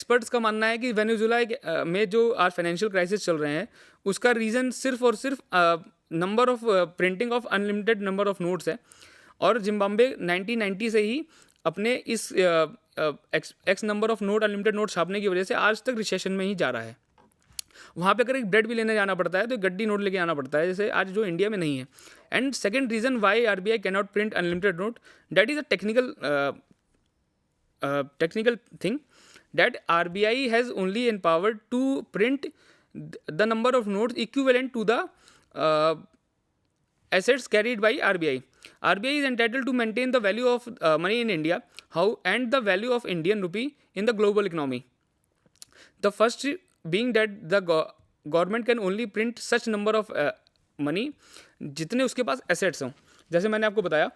Experts का मानना है कि वेनेजुएला में जो आज फाइनेंशियल क्राइसिस चल रहे हैं, उसका रीज़न सिर्फ़ और सिर्फ़ number of printing of unlimited number of notes है। और ज़िम्बाब्वे 1990 से ही अपने इस x number of note unlimited note छापने की वजह से आज तक रिसेशन में ही जा रहा है। वहाँ पे अगर एक ब्रेड भी लेने जाना पड़ता है तो एक गड्डी नोट लेके आना पड़ता है, जैसे आज जो इंडिया में नहीं है। And second reason why RBI can not print unlimited note, that is a technical thing, that RBI has only empowered to print the number of notes equivalent to the uh, assets carried by RBI. RBI is entitled to maintain the value of money in India, how and the value of Indian rupee in the global economy. The first being that the government can only print such number of money जितने उसके पास assets हों। जैसे मैंने आपको बताया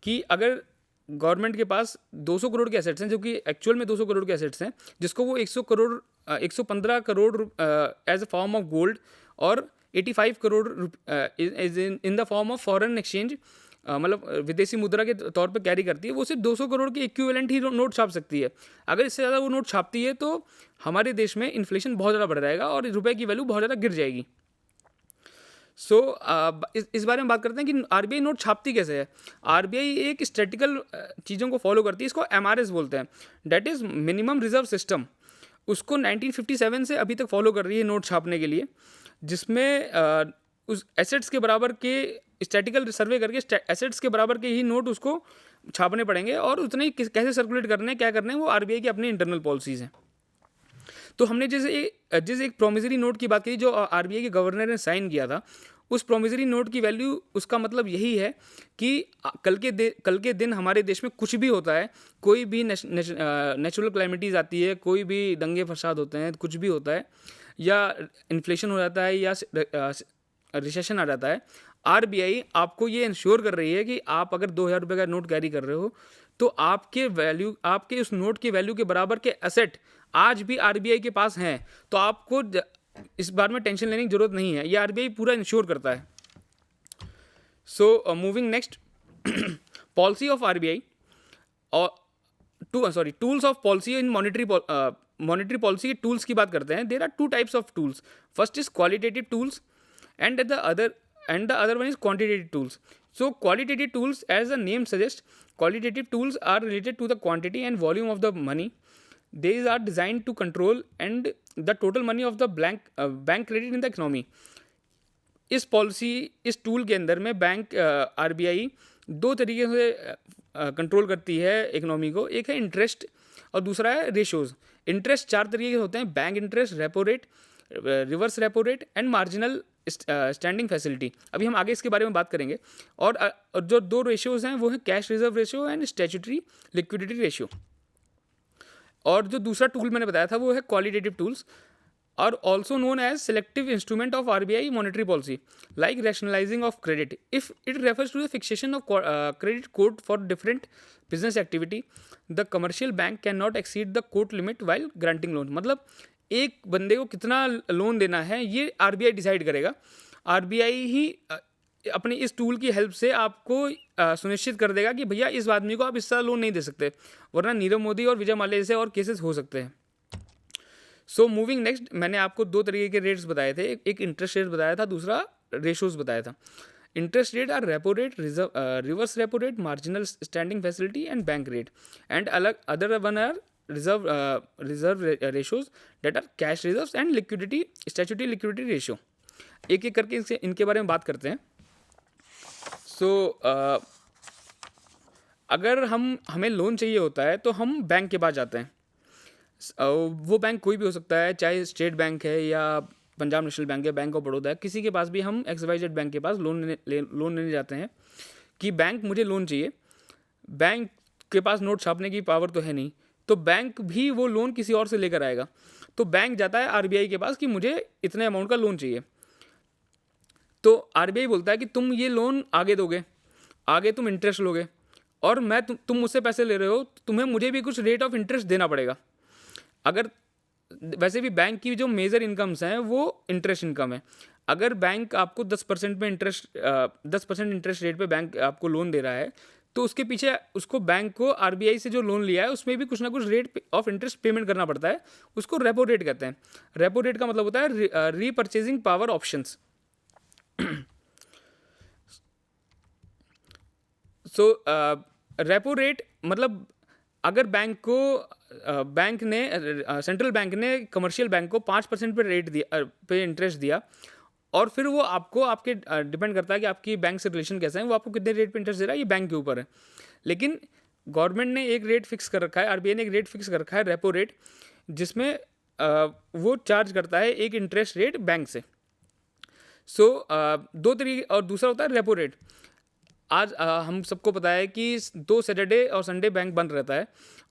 कि अगर government के पास 200 करोड़ के एसेट्स हैं, जो कि एक्चुअल में 200 करोड़ के एसेट्स हैं, जिसको वो 115 crore as a form of gold और 85 crore is in the form of foreign exchange, मतलब विदेशी मुद्रा के तौर पे कैरी करती है, वो सिर्फ 200 करोड़ के इक्विवेलेंट ही नोट छाप सकती है। अगर इससे ज़्यादा वो नोट छापती है तो हमारे देश में इन्फ्लेशन बहुत ज़्यादा बढ़ जाएगा और रुपए की वैल्यू बहुत ज़्यादा गिर जाएगी। सो इस बारे में बात करते हैं कि आरबीआई नोट छापती कैसे है। आरबीआई एक स्टैटिकल चीज़ों को फॉलो करती है, इसको एमआरएस बोलते हैं, that is minimum reserve system. उसको 1957 से अभी तक फॉलो कर रही है नोट छापने के लिए, जिसमें उस एसेट्स के बराबर के स्टैटिकल सर्वे करके एसेट्स के बराबर के ही नोट उसको छापने पड़ेंगे और उतने ही कैसे सर्कुलेट करने हैं, क्या करने हैं, वो आरबीआई की अपनी इंटरनल पॉलिसीज़ हैं। तो हमने जैसे एक प्रोमिसरी नोट की बात की जो आरबीआई के गवर्नर ने साइन किया था, उस प्रोमिसरी नोट की वैल्यू, उसका मतलब यही है कि कल के दिन हमारे देश में कुछ भी होता है, कोई भी नेचुरल क्लाइमिटीज़ आती है, कोई भी दंगे फसाद होते हैं, कुछ भी होता है, या इन्फ्लेशन हो जाता है, या रिसेशन आ जाता है, आरबीआई आपको ये इंश्योर कर रही है कि आप अगर 2000 रुपये का नोट कैरी कर रहे हो तो आपके उस नोट की वैल्यू के बराबर के एसेट आज भी आरबीआई के पास हैं। तो आपको इस बारे में टेंशन लेने की जरूरत नहीं है, ये आरबीआई पूरा इंश्योर करता है। So moving next, policy of RBI और tools of policy in monetary policy के टूल्स की बात करते हैं। There are two types of tools. First is qualitative tools and the other one is quantitative tools. So qualitative tools, as the name suggests, qualitative tools are related to the quantity and volume of the money. These are designed to control and the total money of the bank credit in the economy. इस tool के अंदर में bank RBI दो तरीके से control करती है economy को। एक है इंटरेस्ट और दूसरा है रेशोज़। इंटरेस्ट 4 तरीके के होते हैं: bank interest, repo rate, reverse repo rate and marginal standing facility. अभी हम आगे इसके बारे में बात करेंगे। और जो 2 रेशियोज़ हैं वो हैं cash reserve ratio and statutory liquidity ratio. और जो दूसरा टूल मैंने बताया था वो है क्वालिटेटिव टूल्स, और also known as selective instrument of RBI monetary policy, like rationalising of credit if it refers to the fixation of credit code for different business activity. The commercial bank can not exceed the quota limit while granting loan. मतलब एक बंदे को कितना loan देना है ये RBI decide करेगा। RBI ही अपनी इस टूल की हेल्प से आपको सुनिश्चित कर देगा कि भैया इस आदमी को आप इस तरह लोन नहीं दे सकते, वरना नीरव मोदी और विजय माल्या जैसे और केसेस हो सकते हैं। सो मूविंग नेक्स्ट, मैंने आपको 2 तरीके के रेट्स बताए थे, एक इंटरेस्ट रेट बताया था, दूसरा रेशोज़ बताया था। Interest rate are repo rate, reverse repo rate, marginal standing facility and bank rate. And other one are reserve ratios that are cash reserve and liquidity statutory liquidity ratio. एक एक करके इनके बारे में बात करते हैं। सो अगर हमें लोन चाहिए होता है तो हम बैंक के पास जाते हैं। वो बैंक कोई भी हो सकता है, चाहे स्टेट बैंक है या पंजाब नेशनल बैंक है, बैंक ऑफ बड़ौदा है, किसी के पास भी हम XYZ बैंक के पास लोन लेने जाते हैं कि बैंक मुझे लोन चाहिए। बैंक के पास नोट छापने की पावर तो है नहीं, तो बैंक भी वो लोन किसी और से लेकर आएगा। तो बैंक जाता है आरबीआई के पास कि मुझे इतने अमाउंट का लोन चाहिए। तो आरबीआई बोलता है कि तुम ये लोन आगे दोगे, आगे तुम इंटरेस्ट लोगे, और तुम मुझसे पैसे ले रहे हो, तुम्हें मुझे भी कुछ रेट ऑफ इंटरेस्ट देना पड़ेगा। अगर वैसे भी बैंक की जो मेजर इनकम्स हैं वो इंटरेस्ट इनकम है। अगर बैंक आपको 10% इंटरेस्ट रेट पे बैंक आपको लोन दे रहा है, तो उसके पीछे उसको बैंक को आरबीआई से जो लोन लिया है उसमें भी कुछ ना कुछ रेट ऑफ इंटरेस्ट पेमेंट करना पड़ता है, उसको रेपो रेट कहते हैं। रेपो रेट का मतलब होता है रीपर्चेजिंग पावर ऑप्शंस। सो रेपो रेट मतलब अगर बैंक ने सेंट्रल बैंक ने कमर्शियल बैंक को 5% पे रेट दिया, पे इंटरेस्ट दिया, और फिर वो आपको आपके डिपेंड करता है कि आपकी बैंक से रिलेशन कैसा है, वो आपको कितने रेट पे इंटरेस्ट दे रहा है, ये बैंक के ऊपर है। लेकिन गवर्नमेंट ने एक रेट फिक्स कर रखा है, आरबीआई ने एक रेट फिक्स कर रखा है रेपो रेट, जिसमें वो चार्ज करता है एक इंटरेस्ट रेट बैंक से। सो दो तरीके, और दूसरा होता है रेपो रेट। आज हम सबको पता है कि 2 सैटरडे और संडे बैंक बंद रहता है,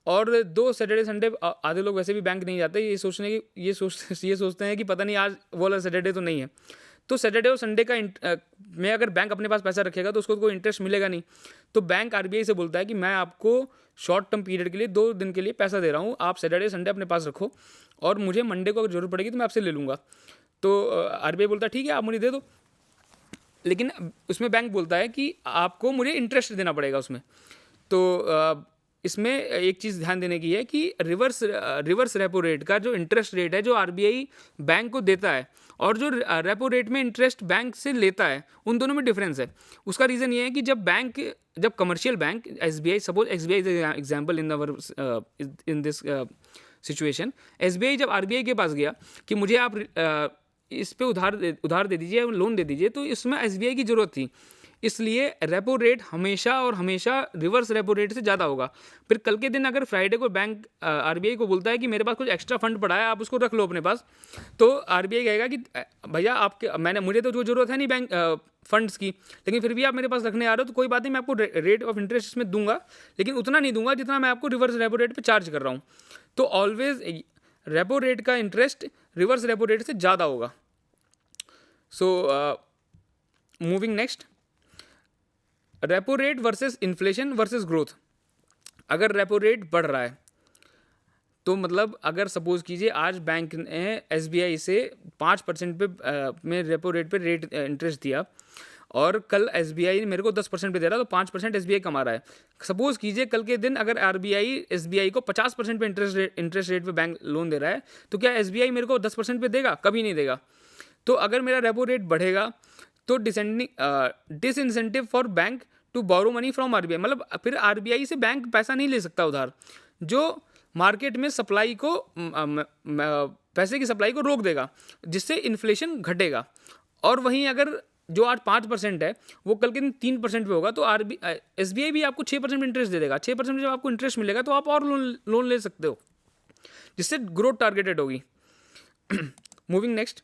और 2 सैटरडे संडे आधे लोग वैसे भी बैंक नहीं जाते, ये सोचते हैं कि पता नहीं आज वो वाला सैटरडे तो नहीं है। तो सैटरडे और संडे का में अगर बैंक अपने पास पैसा रखेगा तो उसको कोई इंटरेस्ट मिलेगा नहीं। तो बैंक आरबीआई से बोलता है कि मैं आपको शॉर्ट टर्म पीरियड के लिए 2 दिन के लिए पैसा दे रहा हूँ, आप सैटरडे संडे अपने पास रखो, और मुझे मंडे को अगर जरूरत पड़ेगी तो मैं आपसे ले लूँगा। तो आरबीआई बोलता है ठीक है, आप मुझे दे दो। लेकिन उसमें बैंक बोलता है कि आपको मुझे इंटरेस्ट देना पड़ेगा उसमें। तो इसमें एक चीज़ ध्यान देने की है कि रिवर्स रेपो रेट का जो इंटरेस्ट रेट है जो आरबीआई बैंक को देता है, और जो रेपो रेट में इंटरेस्ट बैंक से लेता है, उन दोनों में डिफरेंस है। उसका रीज़न ये है कि जब commercial bank SBI, suppose SBI is example in this situation, SBI जब आरबीआई के पास गया कि मुझे आप इस पे उधार दे दीजिए, लोन दे दीजिए, तो इसमें एसबीआई की ज़रूरत थी, इसलिए रेपो रेट हमेशा रिवर्स रेपो रेट से ज़्यादा होगा। फिर कल के दिन अगर फ्राइडे को बैंक आरबीआई को बोलता है कि मेरे पास कुछ एक्स्ट्रा फंड पड़ा है, आप उसको रख लो अपने पास, तो आरबीआई कहेगा कि भैया मुझे तो जो ज़रूरत है नहीं बैंक फंड्स की, लेकिन फिर भी आप मेरे पास रखने आ रहे हो, तो कोई बात नहीं, मैं आपको रेट ऑफ इंटरेस्ट इसमें दूंगा, लेकिन उतना नहीं दूंगा जितना मैं आपको रिवर्स रेपो रेट पर चार्ज कर रहा हूँ। तो ऑलवेज रेपो रेट का इंटरेस्ट रिवर्स रेपो रेट से ज़्यादा होगा। सो moving next, repo rate versus inflation versus growth. अगर रेपो रेट बढ़ रहा है तो मतलब अगर सपोज कीजिए आज बैंक ने एसबीआई से 5% पे में रेपो रेट पे रेट इंटरेस्ट दिया, और कल एसबीआई मेरे को 10% पे दे रहा है, तो 5% एसबीआई कमा रहा है। सपोज कीजिए कल के दिन अगर आरबीआई एसबीआई को 50% पे इंटरेस्ट रेट पे बैंक लोन दे रहा है, तो क्या एसबीआई मेरे को 10% पे देगा? कभी नहीं देगा। तो अगर मेरा रेपो रेट बढ़ेगा तो disincentive for bank to borrow money from RBI, मतलब फिर आरबीआई से बैंक पैसा नहीं ले सकता उधार, जो मार्केट में सप्लाई को पैसे की सप्लाई को रोक देगा, जिससे इन्फ्लेशन घटेगा। और वहीं अगर जो आज 5% है वो कल के दिन 3% पे होगा, तो एसबीआई भी आपको 6% इंटरेस्ट दे देगा। 6% जब आपको इंटरेस्ट मिलेगा तो आप और लोन ले सकते हो, जिससे ग्रोथ टारगेटेड होगी। Moving next,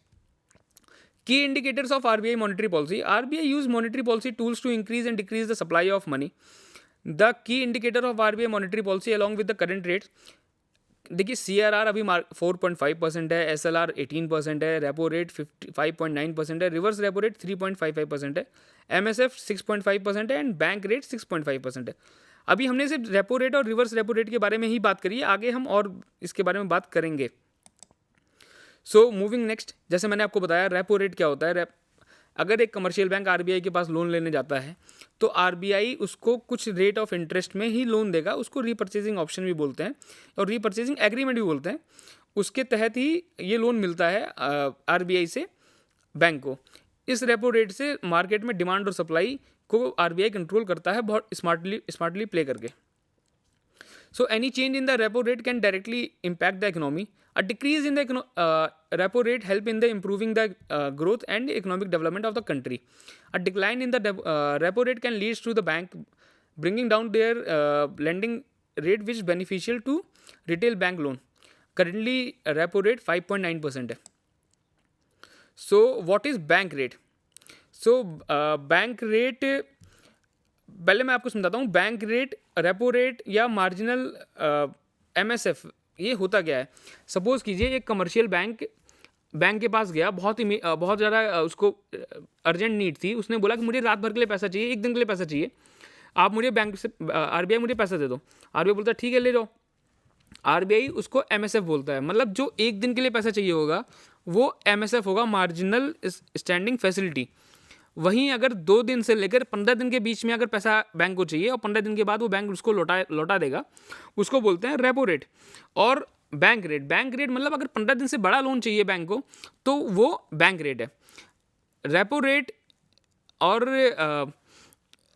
key indicators of RBI monetary policy. RBI use monetary policy tools to increase and decrease the supply of money. The key indicator of RBI monetary policy along with the current rates, देखिए CRR अभी 4.5% है, SLR 18% है, repo rate 5.9% है, reverse repo rate 3.55% है, MSF 6.5% है, and bank rate 6.5% है। अभी हमने सिर्फ रेपो रेट और रिवर्स रेपो रेट के बारे में ही बात करी है, आगे हम और इसके बारे में बात करेंगे। सो मूविंग नेक्स्ट, जैसे मैंने आपको बताया रेपो रेट क्या होता है। अगर एक कमर्शियल बैंक आरबीआई के पास लोन लेने जाता है तो आरबीआई उसको कुछ रेट ऑफ इंटरेस्ट में ही लोन देगा, उसको रीपर्चेजिंग ऑप्शन भी बोलते हैं और रीपर्चेजिंग एग्रीमेंट भी बोलते हैं। उसके तहत ही ये लोन मिलता है आरबीआई से बैंक को। इस रेपो रेट से मार्केट में डिमांड और सप्लाई को आरबीआई कंट्रोल करता है बहुत स्मार्टली प्ले करके। So any change in the repo rate can directly impact the economy. A decrease in the repo rate help in the improving the growth and economic development of the country. A decline in the repo rate can lead to the bank bringing down their lending rate, which is beneficial to retail bank loan. Currently repo rate 5.9% है. So what is bank rate? So bank rate, पहले मैं आपको समझाता हूँ bank rate, repo rate या marginal MSF ये होता क्या है। सपोज कीजिए एक कमर्शियल बैंक के पास गया, बहुत ज़्यादा उसको अर्जेंट नीड थी, उसने बोला कि मुझे रात भर के लिए पैसा चाहिए, एक दिन के लिए पैसा चाहिए, आप मुझे बैंक से आरबीआई मुझे पैसा दे दो। आरबीआई बोलता है ठीक है ले जाओ। आरबीआई उसको एमएसएफ बोलता है, मतलब जो एक दिन के लिए पैसा चाहिए होगा वो एमएसएफ होगा, मार्जिनल स्टैंडिंग फैसिलिटी। वहीं अगर 2 दिन से लेकर 15 दिन के बीच में अगर पैसा बैंक को चाहिए और 15 दिन के बाद वो बैंक उसको लौटा देगा, उसको बोलते हैं रेपो रेट। और बैंक रेट मतलब अगर 15 दिन से बड़ा लोन चाहिए बैंक को तो वो बैंक रेट है। रेपो रेट और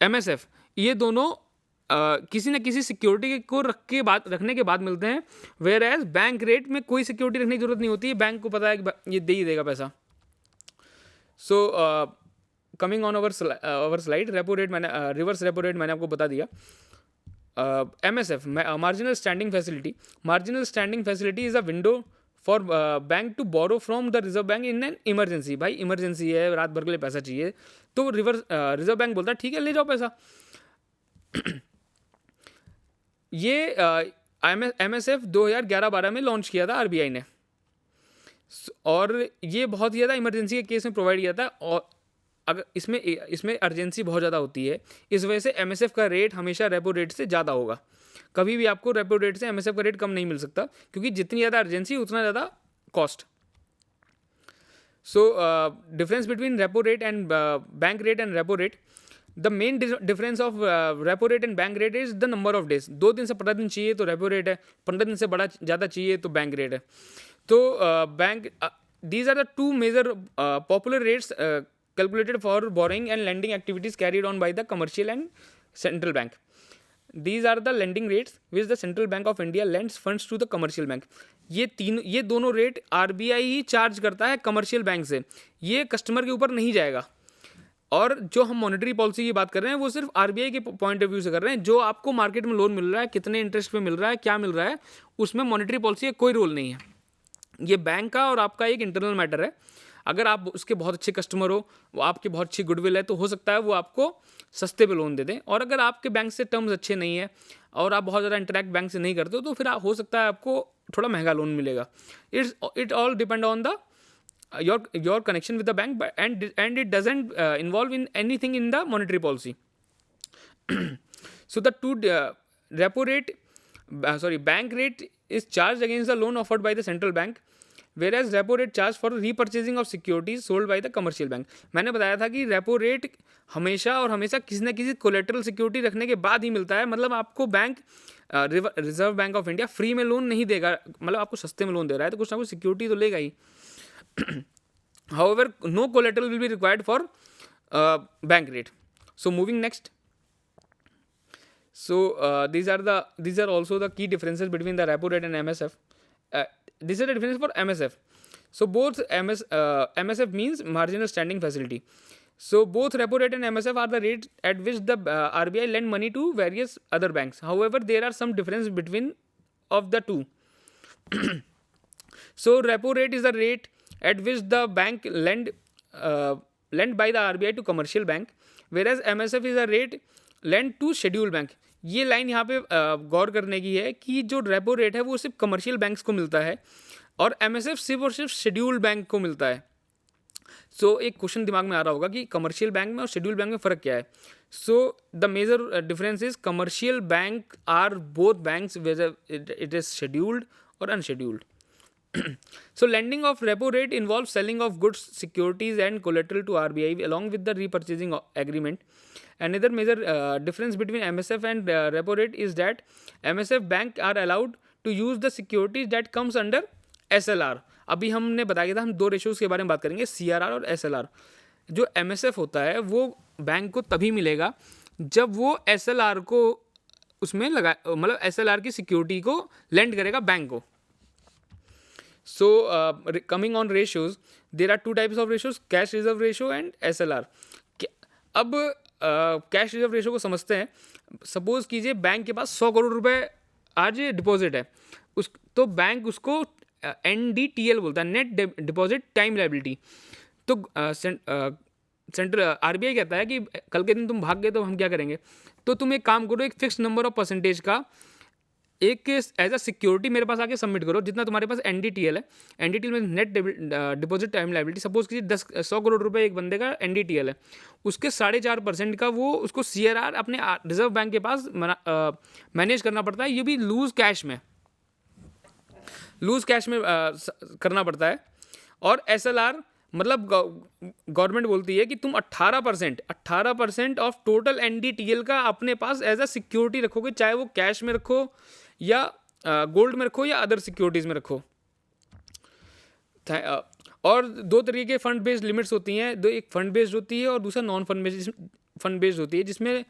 MSF ये दोनों किसी न किसी सिक्योरिटी को रखने के बाद मिलते हैं, वेयर एज बैंक रेट में कोई सिक्योरिटी रखने की जरूरत नहीं होती है, बैंक को पता है कि ये दे ही देगा पैसा। So coming on our slide, repo rate मैंने रिवर्स रेपो रेट मैंने आपको बता दिया। MSF marginal standing facility is a window for bank to borrow from the reserve bank in an emergency. भाई इमरजेंसी है, रात भर के लिए पैसा चाहिए, तो रिजर्व बैंक बोलता है ठीक है ले जाओ पैसा। ये MSF 2011-12 में लॉन्च किया था RBI ने, और ये बहुत ही ज़्यादा इमरजेंसी के केस में प्रोवाइड किया था। और अगर इसमें अर्जेंसी बहुत ज़्यादा होती है, इस वजह से MSF का रेट हमेशा रेपो रेट से ज़्यादा होगा। कभी भी आपको रेपो रेट से MSF का रेट कम नहीं मिल सकता, क्योंकि जितनी ज़्यादा अर्जेंसी उतना ज़्यादा cost. So difference between repo rate and bank rate and repo rate, the main difference of repo rate and bank rate is the number of days. 2 दिन से 15 दिन चाहिए तो रेपो रेट है, 15 दिन से ज़्यादा चाहिए तो बैंक रेट है। तो these are the two major popular rates calculated for borrowing and lending activities carried on by the commercial and central bank. These are the lending rates which the Central Bank of India lends funds to the commercial bank. ये दोनों rate RBI ही charge करता है commercial bank से, ये customer के ऊपर नहीं जाएगा। और जो हम मॉनेटरी पॉलिसी की बात कर रहे हैं वो सिर्फ RBI के पॉइंट ऑफ व्यू से कर रहे हैं। जो आपको मार्केट में लोन मिल रहा है, कितने इंटरेस्ट पे मिल रहा है, क्या मिल रहा है, उसमें मॉनेटरी पॉलिसी का कोई रोल नहीं है। ये बैंक का और आपका एक इंटरनल मैटर है। अगर आप उसके बहुत अच्छे कस्टमर हो, वो आपकी बहुत अच्छी गुडविल है, तो हो सकता है वो आपको सस्ते पे लोन दे दें। और अगर आपके बैंक से टर्म्स अच्छे नहीं है और आप बहुत ज़्यादा इंटरेक्ट बैंक से नहीं करते हो, तो फिर हो सकता है आपको थोड़ा महंगा लोन मिलेगा। It all depend on the your connection with the bank, and it doesn't involve in anything in the monetary policy. So the bank rate is charged against the loan offered by the central bank, whereas repo rate charged for repurchasing of securities sold by the commercial bank. मैंने बताया था कि repo rate हमेशा किसी न किसी collateral security रखने के बाद ही मिलता है। मतलब आपको bank reserve bank of India free में लोन नहीं देगा, मतलब आपको सस्ते में लोन दे रहा है तो कुछ ना कुछ सिक्योरिटी तो लेगा ही। However, no collateral will be required for bank rate. So moving next. So these are also the key differences between the repo rate and MSF. This is the difference for MSF. So both MSF means marginal standing facility. So both repo rate and MSF are the rates at which the RBI lend money to various other banks. However, there are some difference between of the two. So repo rate is the rate at which the bank lend by the RBI to commercial bank, whereas MSF is a rate lend to scheduled bank. ये line यहाँ पे गौर करने की है कि जो repo rate है वो सिर्फ कमर्शियल बैंक्स को मिलता है और MSF सिर्फ और सिर्फ शेड्यूल्ड बैंक को मिलता है। सो एक क्वेश्चन दिमाग में आ रहा होगा कि कमर्शियल बैंक में और शेड्यूल्ड बैंक में फ़र्क क्या है। So the major difference is commercial bank are both banks whether it is scheduled और unscheduled. So lending of repo rate involves selling of goods, securities and collateral to RBI along with the repurchasing agreement. Another major difference between MSF and repo rate is that MSF bank are allowed to use the securities that comes under SLR. अभी हमने बताया था हम दो ratios के बारे में बात करेंगे, CRR और SLR. जो MSF होता है वो बैंक को तभी मिलेगा जब वो SLR को उसमें लगा, मतलब SLR की सिक्योरिटी को लेंड करेगा बैंक को. So coming on ratios, there are two types of ratios, cash reserve ratio and SLR. अब कैश रिजर्व रेशो को समझते हैं. सपोज कीजिए बैंक के पास 100 करोड़ रुपए आज डिपॉजिट है, उस तो बैंक उसको NDTL बोलता है, नेट डिपॉजिट टाइम लायबिलिटी. तो सेंट्रल RBI कहता है कि कल के दिन तुम भाग गए तो हम क्या करेंगे, तो तुम एक काम करो, एक फिक्स नंबर ऑफ परसेंटेज का एक एज अ सिक्योरिटी मेरे पास आके सबमिट करो, जितना तुम्हारे पास NDTL है. NDTL में net deposit time liability. Suppose कीजिए 100 करोड़ रुपए एक बंदे का NDTL है, उसके 4.5% का वो उसको CRR अपने रिजर्व बैंक के पास मैनेज करना पड़ता है. ये भी लूज कैश में करना पड़ता है. और SLR मतलब गवर्नमेंट बोलती है कि तुम 18% ऑफ टोटल NDTL का अपने पास एज अ सिक्योरिटी रखोगे, चाहे वो कैश में रखो या गोल्ड में रखो या अदर सिक्योरिटीज़ में रखो। और दो तरीके के फंड बेस्ड लिमिट्स होती हैं, दो, एक फंड बेस्ड होती है और दूसरा नॉन फंड बेस्ड होती है, जिसमें